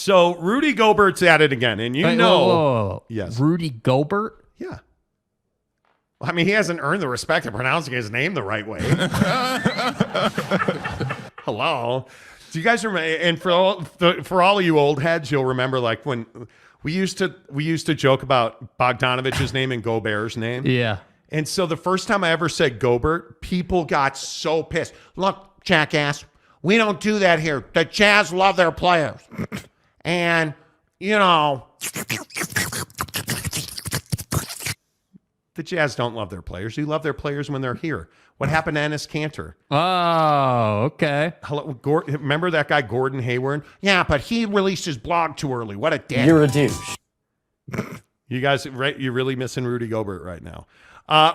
So Rudy Gobert's at it again, and whoa. Yes. Rudy Gobert? Yeah. I mean, he hasn't earned the respect of pronouncing his name the right way. Hello. Do you guys remember? And for all of you old heads, you'll remember like when we used to joke about Bogdanovich's name and Gobert's name. Yeah. And so the first time I ever said Gobert, people got so pissed. Look, jackass, we don't do that here. The Jazz love their players. And, you know, the Jazz don't love their players. You love their players when they're here. What happened to Enes Kanter? Oh, okay. Hello, remember that guy, Gordon Hayward? Yeah, but he released his blog too early. What a dick. You're a douche. You guys, right? You're really missing Rudy Gobert right now.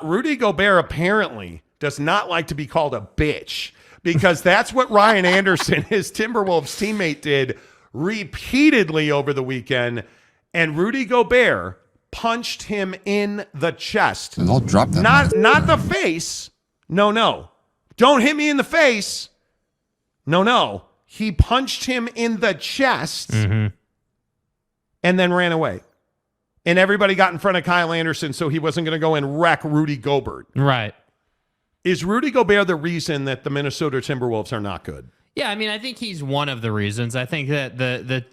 Rudy Gobert apparently does not like to be called a bitch because that's what Ryan Anderson, his Timberwolves teammate, did repeatedly over the weekend. And Rudy Gobert punched him in the chest. And I'll drop that. Not the face. No. Don't hit me in the face. No. He punched him in the chest and then ran away. And everybody got in front of Kyle Anderson, so he wasn't going to go and wreck Rudy Gobert. Right. Is Rudy Gobert the reason that the Minnesota Timberwolves are not good? Yeah, I mean, I think he's one of the reasons. I think that the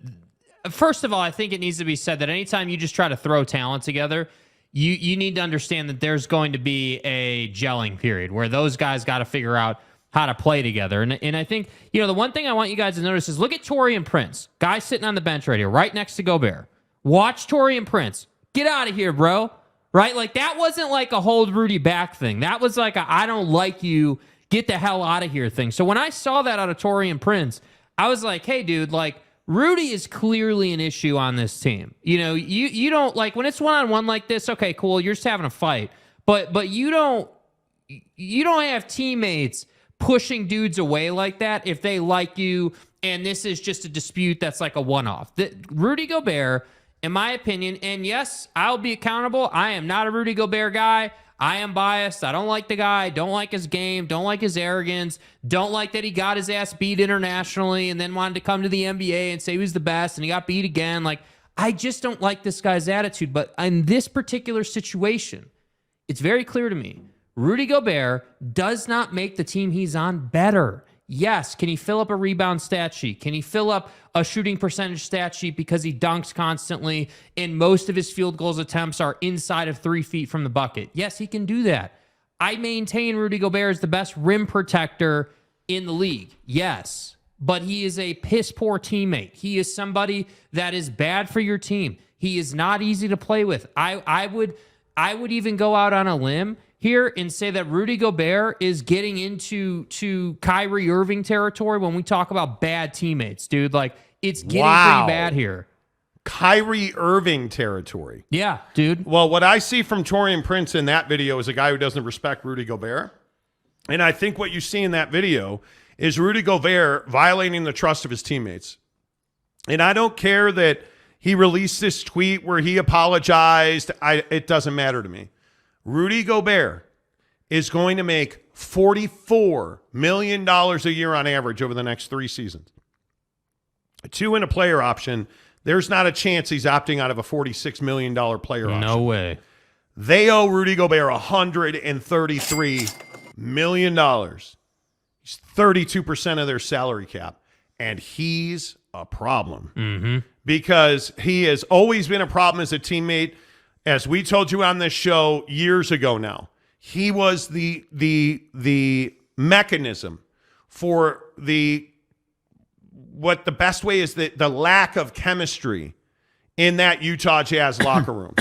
first of all, I think it needs to be said that anytime you just try to throw talent together, you need to understand that there's going to be a gelling period where those guys got to figure out how to play together. And I think, you know, the one thing I want you guys to notice is look at Taurean Prince, guy sitting on the bench right here, right next to Gobert. Watch Taurean Prince. Get out of here, bro. Right? Like, that wasn't like a hold Rudy back thing. That was like a I don't like you, get the hell out of here thing. So when I saw that out of Taurean Prince, I was like, hey, dude, like, Rudy is clearly an issue on this team. You know, you don't, like, when it's one-on-one like this, okay, cool, you're just having a fight. But you don't have teammates pushing dudes away like that if they like you, and this is just a dispute that's like a one-off. Rudy Gobert, in my opinion, and yes, I'll be accountable. I am not a Rudy Gobert guy. I am biased. I don't like the guy. Don't like his game. Don't like his arrogance. Don't like that he got his ass beat internationally and then wanted to come to the NBA and say he was the best and he got beat again. Like, I just don't like this guy's attitude. But in this particular situation, it's very clear to me, Rudy Gobert does not make the team he's on better. Yes, can he fill up a rebound stat sheet? Can he fill up a shooting percentage stat sheet because he dunks constantly and most of his field goals attempts are inside of 3 feet from the bucket? Yes, he can do that. I maintain Rudy Gobert is the best rim protector in the league. Yes, but he is a piss-poor teammate. He is somebody that is bad for your team. He is not easy to play with. I would even go out on a limb here and say that Rudy Gobert is getting into Kyrie Irving territory when we talk about bad teammates, dude. Like, it's getting pretty bad here. Kyrie Irving territory. Yeah, dude. Well, what I see from Taurean Prince in that video is a guy who doesn't respect Rudy Gobert. And I think what you see in that video is Rudy Gobert violating the trust of his teammates. And I don't care that he released this tweet where he apologized. It doesn't matter to me. Rudy Gobert is going to make $44 million a year on average over the next 3 seasons. 2 in a player option. There's not a chance he's opting out of a $46 million player option. No way. They owe Rudy Gobert $133 million. He's 32% of their salary cap. And he's a problem. Because he has always been a problem as a teammate. As we told you on this show years ago now, he was the mechanism for what the best way is the lack of chemistry in that Utah Jazz locker room.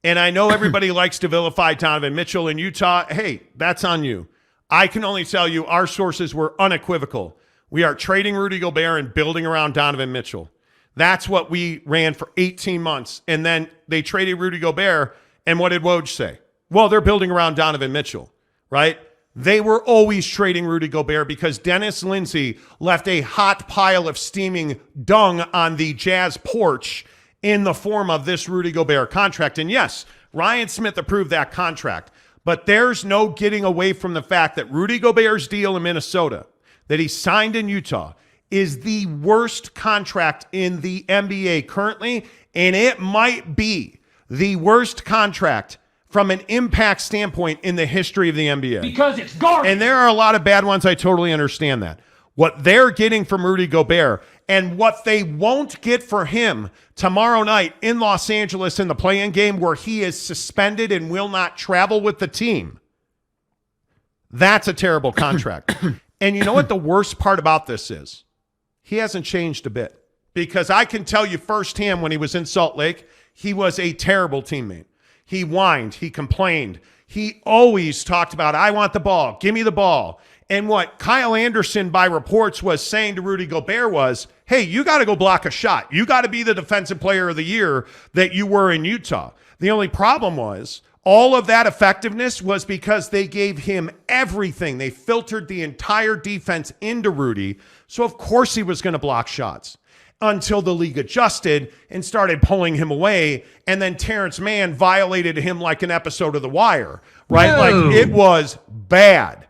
And I know everybody likes to vilify Donovan Mitchell in Utah. Hey, that's on you. I can only tell you our sources were unequivocal. We are trading Rudy Gobert and building around Donovan Mitchell. That's what we ran for 18 months. And then they traded Rudy Gobert. And what did Woj say? Well, they're building around Donovan Mitchell, right? They were always trading Rudy Gobert because Dennis Lindsey left a hot pile of steaming dung on the Jazz porch in the form of this Rudy Gobert contract. And yes, Ryan Smith approved that contract. But there's no getting away from the fact that Rudy Gobert's deal in Minnesota that he signed in Utah is the worst contract in the NBA currently, and it might be the worst contract from an impact standpoint in the history of the NBA. Because it's garbage. And there are a lot of bad ones. I totally understand that. What they're getting from Rudy Gobert and what they won't get for him tomorrow night in Los Angeles in the play-in game where he is suspended and will not travel with the team, that's a terrible contract. And you know what the worst part about this is? He hasn't changed a bit. Because I can tell you firsthand when he was in Salt Lake, he was a terrible teammate. He whined. He complained. He always talked about, I want the ball. Give me the ball. And what Kyle Anderson, by reports, was saying to Rudy Gobert was, hey, you got to go block a shot. You got to be the defensive player of the year that you were in Utah. The only problem was all of that effectiveness was because they gave him everything. They filtered the entire defense into Rudy. So, of course, he was going to block shots. Until the league adjusted and started pulling him away. And then Terrence Mann violated him like an episode of The Wire, right? No. Like it was bad.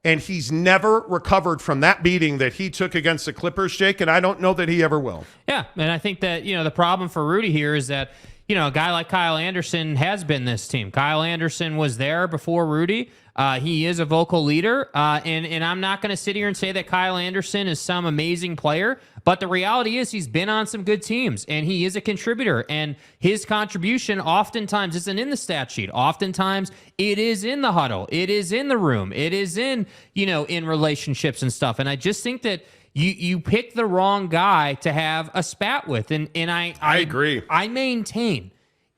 And he's never recovered from that beating that he took against the Clippers, Jake, and I don't know that he ever will. Yeah, and I think that, the problem for Rudy here is that, a guy like Kyle Anderson has been this team. Kyle Anderson was there before Rudy. He is a vocal leader, and I'm not going to sit here and say that Kyle Anderson is some amazing player, but the reality is he's been on some good teams, and he is a contributor, and his contribution oftentimes isn't in the stat sheet. Oftentimes, it is in the huddle. It is in the room. It is in, in relationships and stuff, and I just think that you pick the wrong guy to have a spat with, and I agree. I maintain,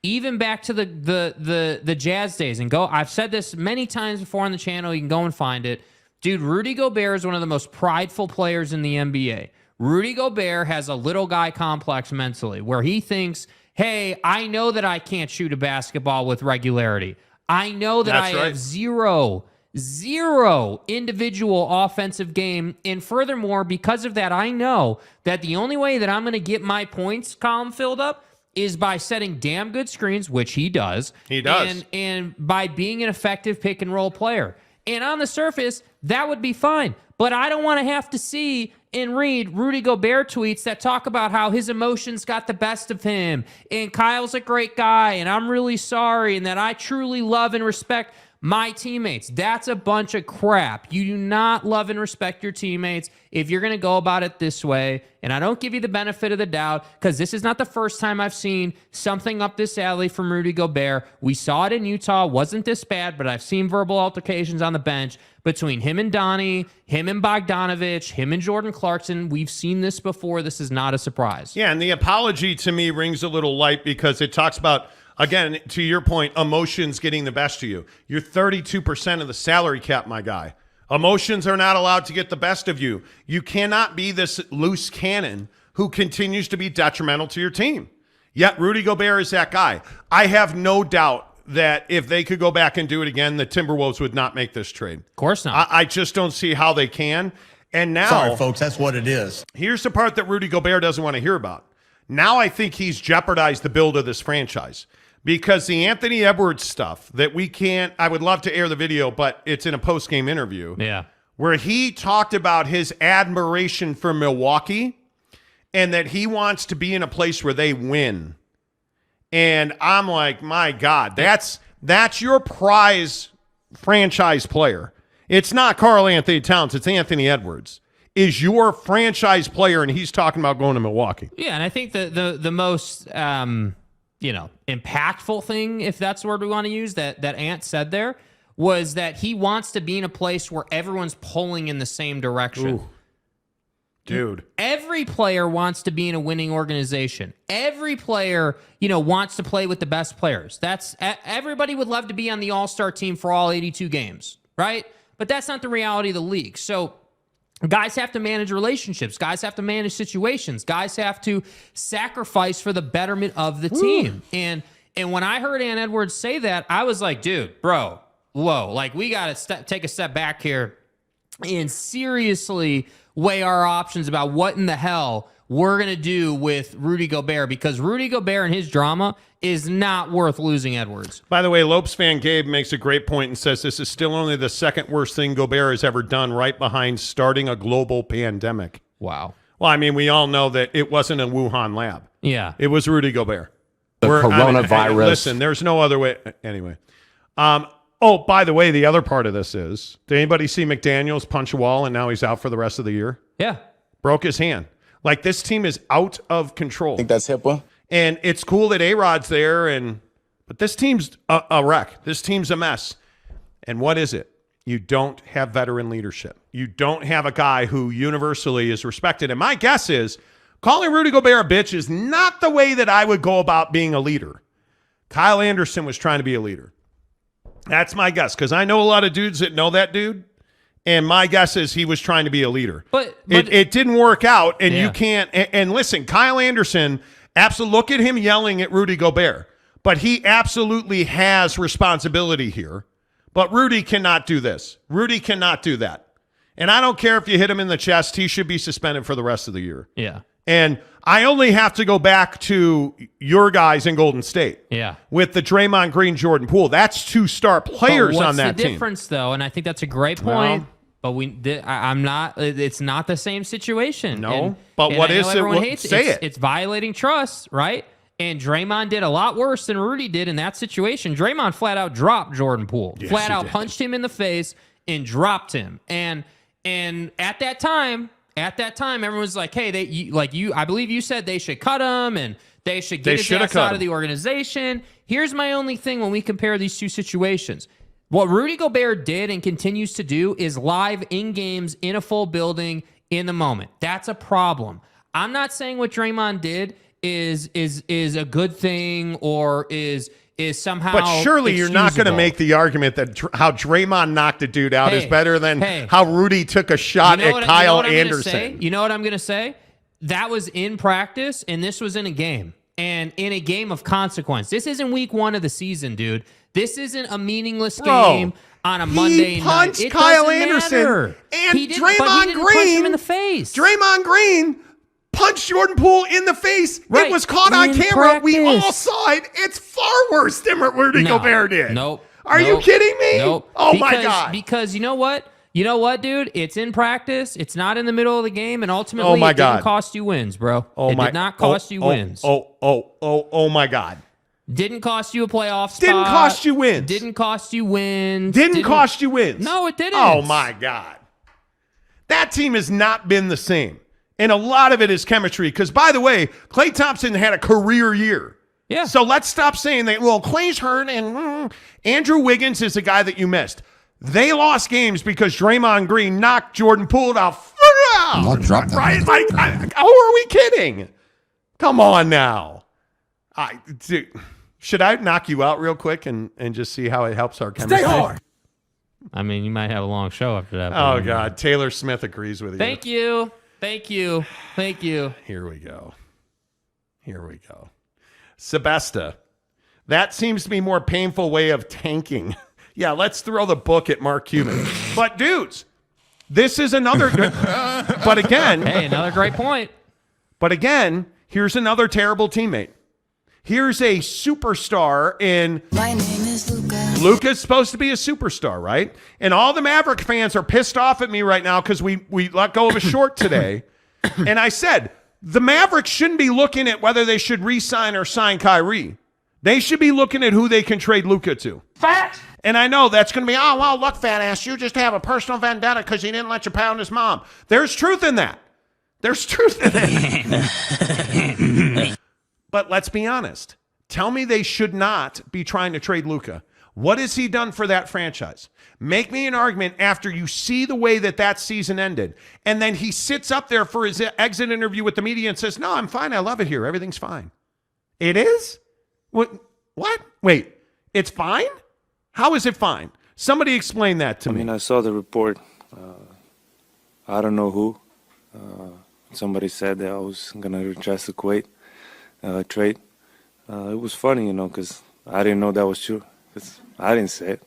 even back to the Jazz days, and go. I've said this many times before on the channel. You can go and find it, dude. Rudy Gobert is one of the most prideful players in the NBA. Rudy Gobert has a little guy complex mentally, where he thinks, "Hey, I know that I can't shoot a basketball with regularity. I know that I have zero individual offensive game. And furthermore, because of that, I know that the only way that I'm going to get my points column filled up is by setting damn good screens, which he does. He does. And by being an effective pick and roll player. And on the surface, that would be fine. But I don't want to have to see and read Rudy Gobert tweets that talk about how his emotions got the best of him, and Kyle's a great guy, and I'm really sorry, and that I truly love and respect my teammates. That's a bunch of crap. You do not love and respect your teammates if you're going to go about it this way. And I don't give you the benefit of the doubt, because this is not the first time I've seen something up this alley from Rudy Gobert. We saw it in Utah. Wasn't this bad, but I've seen verbal altercations on the bench between him and Donnie, him and Bogdanovich, him and Jordan Clarkson. We've seen this before. This is not a surprise. Yeah, and the apology to me rings a little light because it talks about, again, to your point, emotions getting the best of you. You're 32% of the salary cap, my guy. Emotions are not allowed to get the best of you. You cannot be this loose cannon who continues to be detrimental to your team. Yet Rudy Gobert is that guy. I have no doubt that if they could go back and do it again, the Timberwolves would not make this trade. Of course not. I just don't see how they can. And now, sorry, folks, that's what it is. Here's the part that Rudy Gobert doesn't want to hear about. Now I think he's jeopardized the build of this franchise. Because the Anthony Edwards stuff that we can't, I would love to air the video, but it's in a post-game interview. Yeah. Where he talked about his admiration for Milwaukee and that he wants to be in a place where they win. And I'm like, my God, that's your prize franchise player. It's not Karl Anthony Towns, it's Anthony Edwards. Is your franchise player, and he's talking about going to Milwaukee. Yeah, and I think the most impactful thing, if that's the word we want to use, that Ant said there, was that he wants to be in a place where everyone's pulling in the same direction. Ooh. Dude. Every player wants to be in a winning organization. Every player, wants to play with the best players. Everybody would love to be on the all-star team for all 82 games, right? But that's not the reality of the league. So guys have to manage relationships. Guys have to manage situations. Guys have to sacrifice for the betterment of the team. And when I heard Ant Edwards say that, I was like, dude, bro, whoa. Like, we got to take a step back here and seriously weigh our options about what in the hell we're going to do with Rudy Gobert, because Rudy Gobert and his drama is not worth losing Edwards. By the way, Lopes fan Gabe makes a great point and says this is still only the second worst thing Gobert has ever done, right behind starting a global pandemic. Wow. Well, I mean, we all know that it wasn't a Wuhan lab. Yeah. It was Rudy Gobert. Coronavirus. Listen, there's no other way. Anyway. Oh, by the way, the other part of this is, did anybody see McDaniels punch a wall and now he's out for the rest of the year? Yeah. Broke his hand. Like, this team is out of control. I think that's HIPAA. And it's cool that A-Rod's there, but this team's a wreck. This team's a mess. And what is it? You don't have veteran leadership. You don't have a guy who universally is respected. And my guess is calling Rudy Gobert a bitch is not the way that I would go about being a leader. Kyle Anderson was trying to be a leader. That's my guess, because I know a lot of dudes that know that dude, and my guess is he was trying to be a leader. But it didn't work out, and you can't. And listen, Kyle Anderson, absolutely, look at him yelling at Rudy Gobert, but he absolutely has responsibility here. But Rudy cannot do this. Rudy cannot do that. And I don't care if you hit him in the chest, he should be suspended for the rest of the year. Yeah. And I only have to go back to your guys in Golden State. Yeah. With the Draymond Green, Jordan Poole. That's 2 star players on that team. What's the difference, though? And I think that's a great point. But I'm not. It's not the same situation. No. But what is it? Say it. It's violating trust, right? And Draymond did a lot worse than Rudy did in that situation. Draymond flat out dropped Jordan Poole. Yes, flat out punched him in the face and dropped him. And at that time, everyone was like, "Hey, I believe you said they should cut him and they should get his ass out of the organization." Here's my only thing when we compare these two situations. What Rudy Gobert did and continues to do is live in games in a full building in the moment. That's a problem. I'm not saying what Draymond did is a good thing or is somehow. But surely you're not going to make the argument that how Draymond knocked a dude out is better than how Rudy took a shot at Kyle Anderson. You know what I'm going to say? That was in practice, and this was in a game. And in a game of consequence. This isn't week 1 of the season, dude. This isn't a meaningless game on a Monday night. He punched Kyle Anderson and Draymond Green. Punch him in the face. Draymond Green punched Jordan Poole in the face. Right. It was caught on camera. Practice. We all saw it. It's far worse than what Rudy Gobert did. Nope. Are you kidding me? Nope. My God. Because you know what? You know what, dude? It's in practice. It's not in the middle of the game, and ultimately, it didn't cost you wins, bro. It did not cost you wins. Oh my God. Didn't cost you a playoff spot. Didn't cost you wins. Didn't cost you wins. Didn't cost you wins. No, it didn't. Oh my God. That team has not been the same. And a lot of it is chemistry. Because, by the way, Klay Thompson had a career year. Yeah. So let's stop saying that, well, Klay's hurt and Andrew Wiggins is the guy that you missed. They lost games because Draymond Green knocked Jordan Poole out. Right? Like, who are we kidding? Come on now. Dude, should I knock you out real quick and just see how it helps our chemistry? Stay hard. I mean, you might have a long show after that. Oh, God. Taylor Smith agrees with you. Thank you. Here we go. Sebesta. That seems to be a more painful way of tanking. Yeah, let's throw the book at Mark Cuban. But, dudes, this is another good. But again. Hey, another great point. But again, here's another terrible teammate. Here's a superstar in. My name is Luka. Luka's supposed to be a superstar, right? And all the Maverick fans are pissed off at me right now because we let go of a short today. And I said, the Mavericks shouldn't be looking at whether they should re-sign or sign Kyrie. They should be looking at who they can trade Luka to. Fat. And I know that's going to be, oh, well, look, fat ass, you just have a personal vendetta because he didn't let you pound his mom. There's truth in that. But let's be honest. Tell me they should not be trying to trade Luka. What has he done for that franchise? Make me an argument after you see the way that season ended. And then he sits up there for his exit interview with the media and says, no, I'm fine. I love it here. Everything's fine. It is? What? Wait, it's fine? How is it fine? Somebody explain that to me. I mean, I saw the report. I don't know who. Somebody said that I was going to reject the trade. It was funny, because I didn't know that was true. I didn't say it.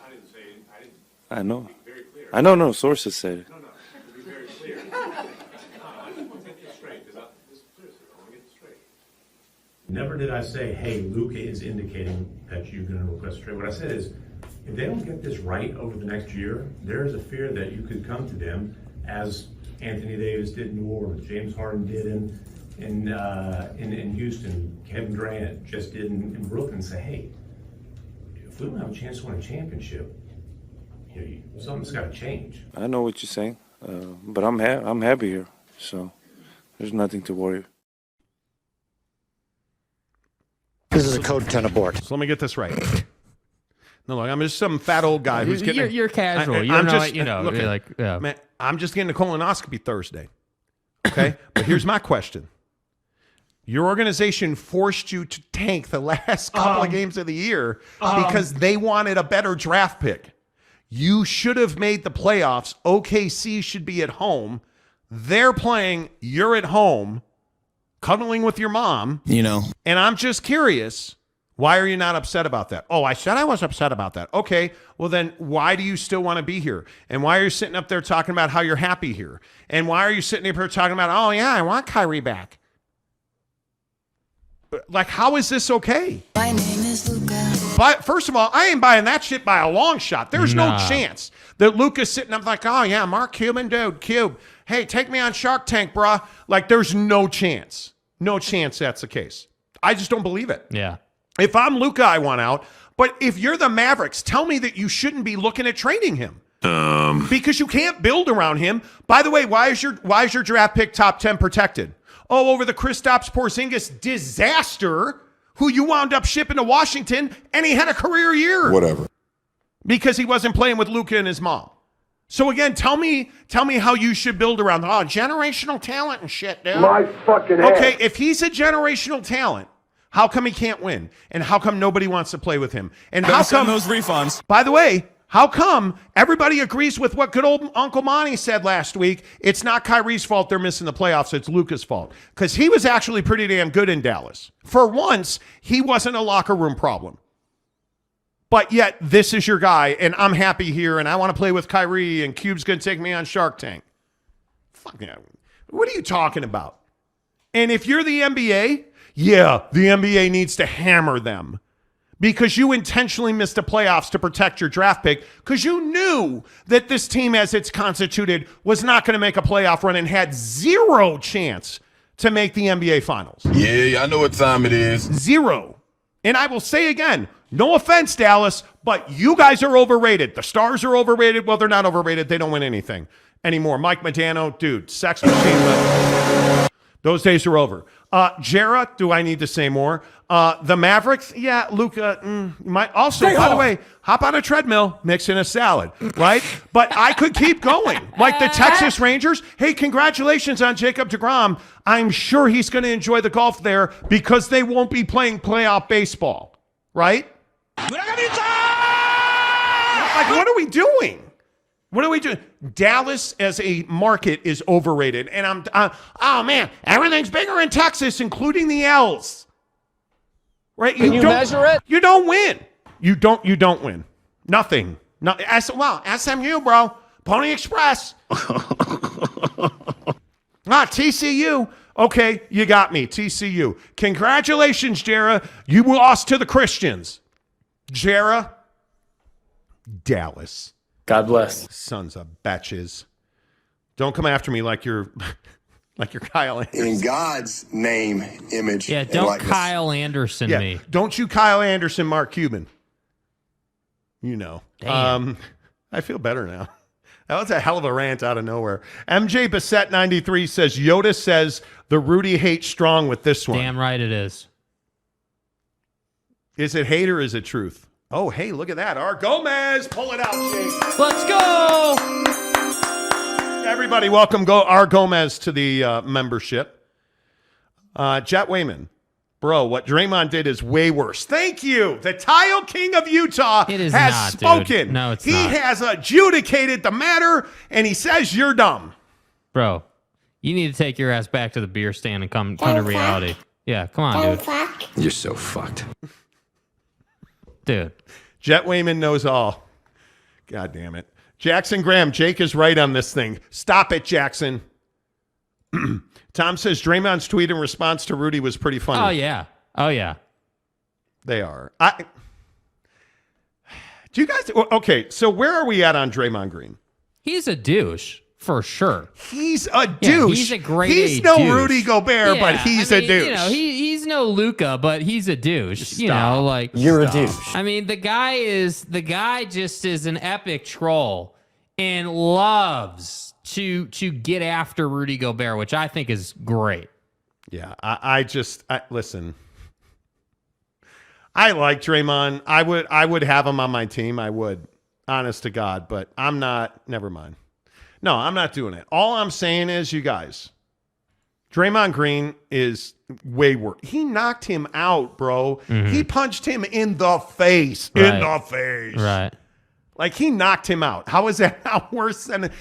I didn't say it. I know. Be very clear. I know, sources said it. No, to be very clear. I just want to get this straight, because seriously, I want to get this straight. Never did I say, hey, Luka is indicating that you're going to request a trade. What I said is, if they don't get this right over the next year, there is a fear that you could come to them as Anthony Davis did in New Orleans, James Harden did in Houston, Kevin Durant just did in Brooklyn, say, hey, if we don't have a chance to win a championship, something's got to change. I know what you're saying, but I'm happy here, so there's nothing to worry. This is a code 10 abort. So let me get this right. No, look, I'm just some fat old guy who's getting. You're casual. Look, you're like, yeah. Man, I'm just getting a colonoscopy Thursday. Okay, but here's my question: your organization forced you to tank the last couple of games of the year because they wanted a better draft pick. You should have made the playoffs. OKC should be at home. They're playing. You're at home, cuddling with your mom. And I'm just curious. Why are you not upset about that? Oh, I said I was upset about that. Okay, well then why do you still want to be here? And why are you sitting up there talking about how you're happy here? And why are you sitting up here talking about, oh yeah, I want Kyrie back? Like, how is this okay? My name is Luka. But first of all, I ain't buying that shit by a long shot. There's no chance that Luka's sitting up like, oh yeah, Mark Cuban, dude, Cube. Hey, take me on Shark Tank, bruh. Like, there's no chance. No chance that's the case. I just don't believe it. Yeah. If I'm Luka, I want out. But if you're the Mavericks, tell me that you shouldn't be looking at trading him. Because you can't build around him. By the way, why is your draft pick top 10 protected? Oh, over the Kristaps Porzingis disaster, who you wound up shipping to Washington, and he had a career year. Whatever. Because he wasn't playing with Luka and his mom. So again, tell me how you should build around generational talent and shit, dude. My fucking ass. Okay, if he's a generational talent, how come he can't win? And how come nobody wants to play with him? And how come those refunds? By the way, how come everybody agrees with what good old Uncle Monty said last week? It's not Kyrie's fault they're missing the playoffs. It's Luka's fault. Because he was actually pretty damn good in Dallas. For once, he wasn't a locker room problem. But yet, this is your guy, and I'm happy here, and I want to play with Kyrie, and Cube's going to take me on Shark Tank. Fuck yeah. What are you talking about? And if you're the NBA, yeah, the NBA needs to hammer them because you intentionally missed the playoffs to protect your draft pick because you knew that this team as it's constituted was not going to make a playoff run and had zero chance to make the NBA Finals. Yeah, I know what time it is. Zero. And I will say again, no offense, Dallas, but you guys are overrated. The Stars are overrated. Well, they're not overrated. They don't win anything anymore. Mike Modano, dude, sex machine. Those days are over. Jarrah, do I need to say more? The Mavericks, yeah, Luka might also, by the way, hop on a treadmill, mix in a salad, right? But I could keep going. Like the Texas Rangers, hey, congratulations on Jacob deGrom. I'm sure he's going to enjoy the golf there because they won't be playing playoff baseball, right? Like, what are we doing? What are we doing? Dallas as a market is overrated. And oh man, everything's bigger in Texas, including the L's. Right? Can you measure it? You don't win. You don't win. Nothing. SMU, bro. Pony Express. TCU. Okay, you got me. TCU. Congratulations, Jarrah. You lost to the Christians. Jarrah. Dallas. God bless. Sons of bitches. Don't come after me like you're Kyle Anderson. In God's name, image, Yeah, and don't likeness. Kyle Anderson me. Don't you Kyle Anderson, Mark Cuban. You know. Damn. I feel better now. That was a hell of a rant out of nowhere. MJ Bassett 93 says, Yoda says the Rudy hate strong with this one. Damn right it is. Is it hate or is it truth? Oh, hey, look at that. R. Gomez. Pull it out, Jake. Let's go. Everybody, welcome R. Gomez to the membership. Jet Wayman. Bro, what Draymond did is way worse. Thank you. The Tile King of Utah has not, spoken. Dude. No, it's he not. has adjudicated the matter, and he says you're dumb. Bro, you need to take your ass back to the beer stand and come to reality. Yeah, come on, dude. You're so fucked. Dude. Jet Wayman knows all. God damn it. Jackson Graham, Jake is right on this thing. Stop it, Jackson. Tom says Draymond's tweet in response to Rudy was pretty funny. Oh, yeah. They are. Do you guys... Okay, so where are we at on Draymond Green? He's a douche. for sure. He's a douche. He's a great He's A no douche. Rudy Gobert, but he's a douche. You know, he's no Luka, but he's a douche. You know, like You're a douche. I mean, the guy just is an epic troll and loves to get after Rudy Gobert, which I think is great. Yeah, I listen. I like Draymond. I would have him on my team. I would, honest to God, but I'm not. Never mind. No, I'm not doing it. All I'm saying is, you guys, Draymond Green is way worse. He knocked him out, bro. He punched him in the face. Right. In the face. Right. Like, he knocked him out. How is that not worse than...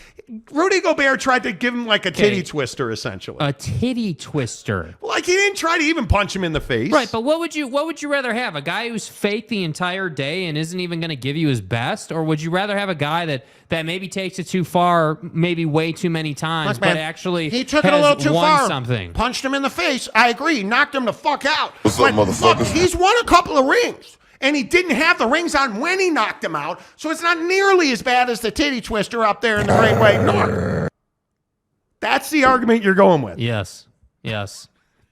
Rudy Gobert tried to give him like a titty twister, essentially. A titty twister. Like, he didn't try to even punch him in the face. Right, but what would you rather have? A guy who's fake the entire day and isn't even going to give you his best? Or would you rather have a guy that maybe takes it too far, maybe way too many times, Look, but man, actually he took it a little too won far. something? Punched him in the face. I agree. Knocked him the fuck out. What's up, But motherfuckers? look, he's won a couple of rings. And he didn't have the rings on when he knocked him out, so it's not nearly as bad as the titty twister up there in the Great White North. That's the argument you're going with. Yes.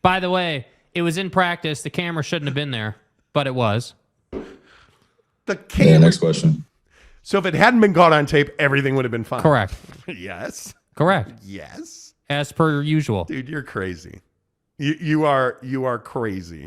By the way, it was in practice. The camera shouldn't have been there, but it was. The camera. Next question. So if it hadn't been caught on tape, everything would have been fine. Correct. Yes. Correct. Yes. As per usual. Dude, you're crazy. You are crazy.